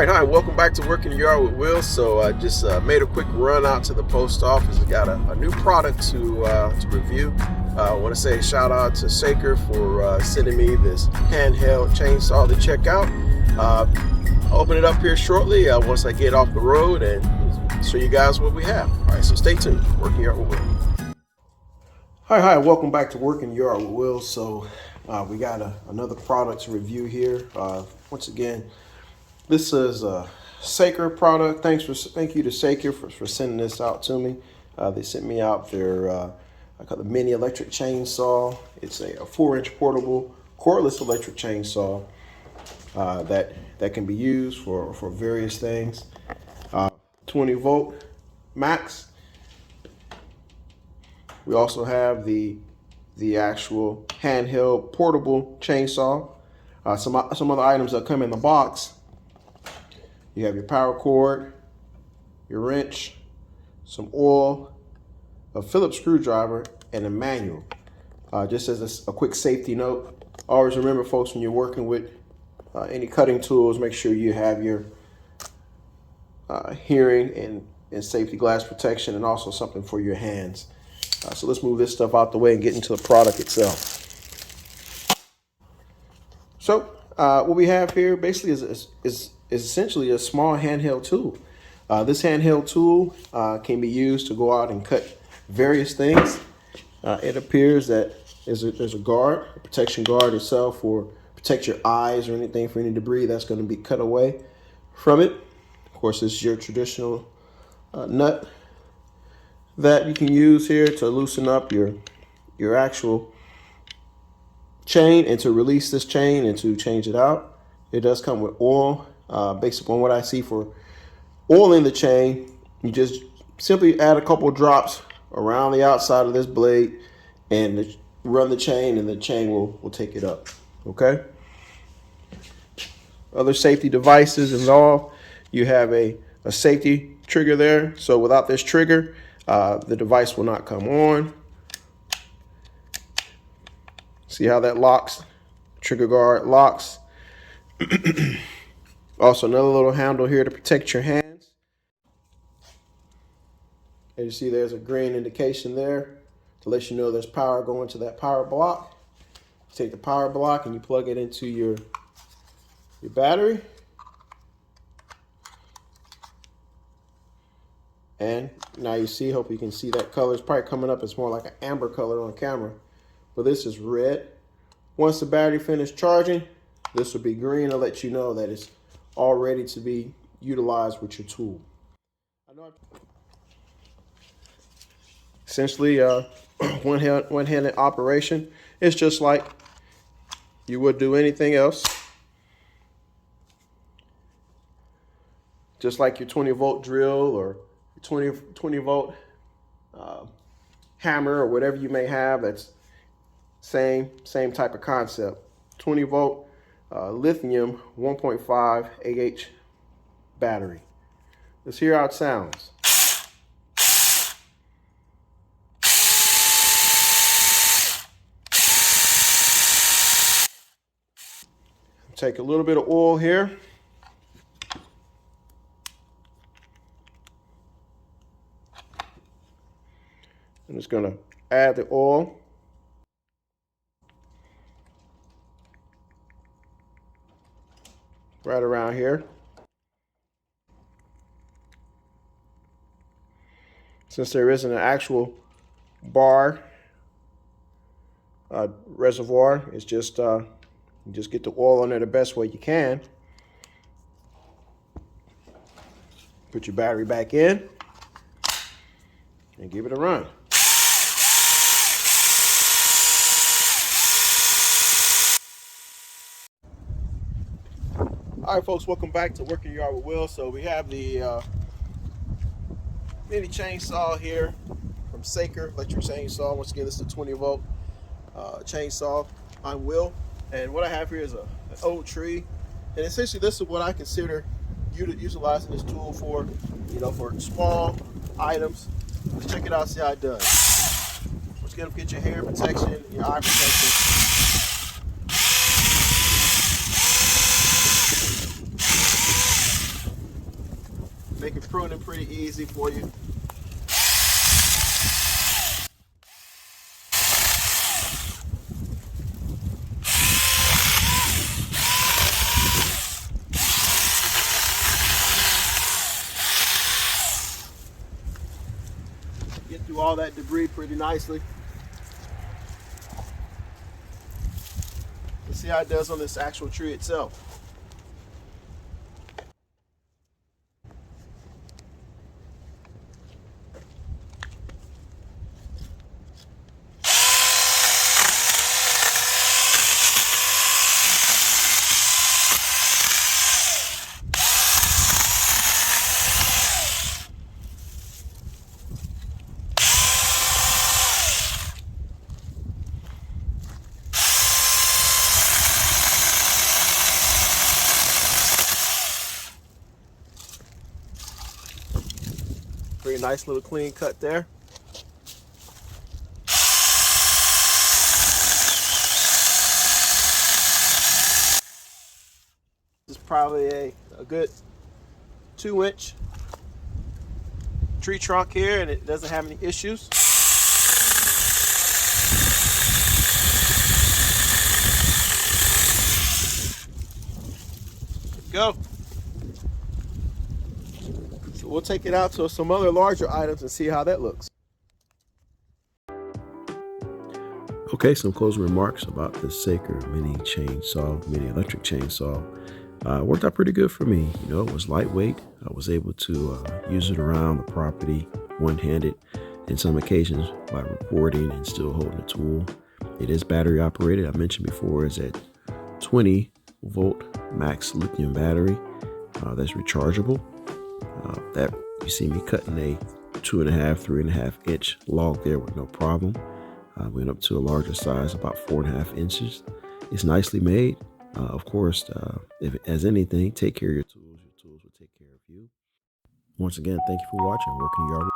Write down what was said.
Hi, welcome back to Working Yard with Will. So I just made a quick run out to the post office. I got a new product to review. I want to say shout out to SAKER for sending me this handheld chainsaw to check out. I'll open it up here shortly once I get off the road and show you guys what we have. All right, so stay tuned. Working Yard with Will. Hi, welcome back to Working Yard with Will. So we got another product to review here. Once again, this is a SAKER product. Thank you to SAKER for sending this out to me. They sent me out their I call it the mini electric chainsaw. It's a 4-inch portable cordless electric chainsaw that can be used for various things. 20 volt max. We also have the actual handheld portable chainsaw. Some other items that come in the box. You have your power cord, your wrench, some oil, a Phillips screwdriver, and a manual. Just as a quick safety note, always remember, folks, when you're working with any cutting tools, make sure you have your hearing and safety glass protection, and also something for your hands. So let's move this stuff out the way and get into the product itself. So what we have here basically is essentially a small handheld tool. This handheld tool can be used to go out and cut various things. It appears that there's a guard, a protection guard itself, for protect your eyes or anything for any debris that's going to be cut away from it. Of course, this is your traditional nut that you can use here to loosen up your actual chain and to release this chain and to change it out. It does come with oil. Based upon what I see for oil in the chain, you just simply add a couple drops around the outside of this blade and run the chain, and the chain will take it up. Okay. Other safety devices involved. You have a safety trigger there. So without this trigger, the device will not come on. See how that locks? Trigger guard locks. Also, another little handle here to protect your hands. As you see, there's a green indication there to let you know there's power going to that power block. You take the power block and you plug it into your battery. And now you see, hope you can see that color. It's probably coming up. It's more like an amber color on camera, but this is red. Once the battery finishes charging, this will be green to let you know that it's all ready to be utilized with your tool. Essentially, one-handed operation. It's just like you would do anything else. Just like your 20-volt drill or 20-volt hammer or whatever you may have. That's same type of concept. 20-volt lithium 1.5 Ah battery. Let's hear how it sounds. Take a little bit of oil here. I'm just going to add the oil. Right around here. Since there isn't an actual bar reservoir, it's just you just get the oil on there the best way you can. Put your battery back in and give it a run. All right, folks, welcome back to Working Yard with Will. So we have the mini chainsaw here from SAKER electric chainsaw. Once again, this is a 20-volt chainsaw. I'm Will, and what I have here is an old tree, and essentially this is what I consider utilizing this tool for, for small items. Let's check it out, see how it does. Once again, get your hair protection, your eye protection. pruning pretty easy for you. Get through all that debris pretty nicely. Let's see how it does on this actual tree itself. Pretty nice little clean cut there. This is probably a good 2-inch tree trunk here, and it doesn't have any issues. Go. So we'll take it out to some other larger items and see how that looks. Okay, some closing remarks about the SAKER mini electric chainsaw. Worked out pretty good for me. You know, it was lightweight. I was able to use it around the property one-handed in some occasions by recording and still holding the tool. It is battery operated. I mentioned before it's a 20-volt max lithium battery that's rechargeable. That you see me cutting a 3.5 inch log there with no problem. Went up to a larger size, about 4.5 inches. It's nicely made. Of course, if it has anything, take care of your tools. Your tools will take care of you. Once again, thank you for watching. Working Yard.